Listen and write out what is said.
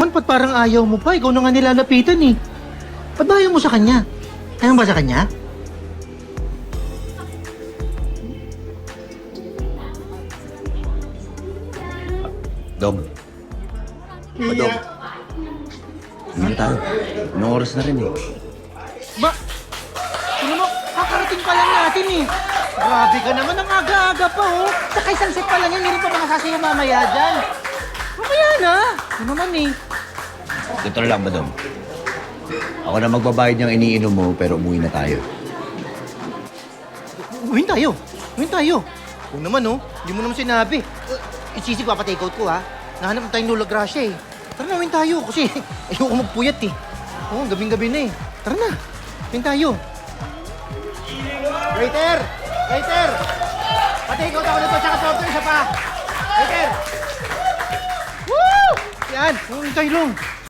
Man, ba't parang ayaw mo pa? Ikaw na nga nilalapitan eh. Ba't ba ayaw mo sa kanya? Ayaw ba sa kanya? Dom. Dom. Hindi tayo. Anong oras na rin eh. Ba? Ano mo? Kakarating pa lang natin eh. Grabe ka naman, ang aga-aga pa oh. Sa isang set pa lang yan, hindi pa makasasayo mamaya dyan. Mamaya na. Ano naman eh. Dito na lang ba, Dom? Ako na magbabayad niyang iniinom mo, pero umuwi na tayo. Uwin tayo. Uwin tayo. Oo naman oh. Hindi mo naman sinabi. Isisig pa take out ko ha. Nahanap na tayong Lola Gracia eh. Tara na, uwin tayo. Kasi ayoko magpuyat eh. Oo, gabing-gabi na eh. Tara na. Uwin tayo. Waiter! Waiter! Pati ikaw ako nito, tsaka soft drinks pa. Waiter! Woo! Yan, uwin tayo lang.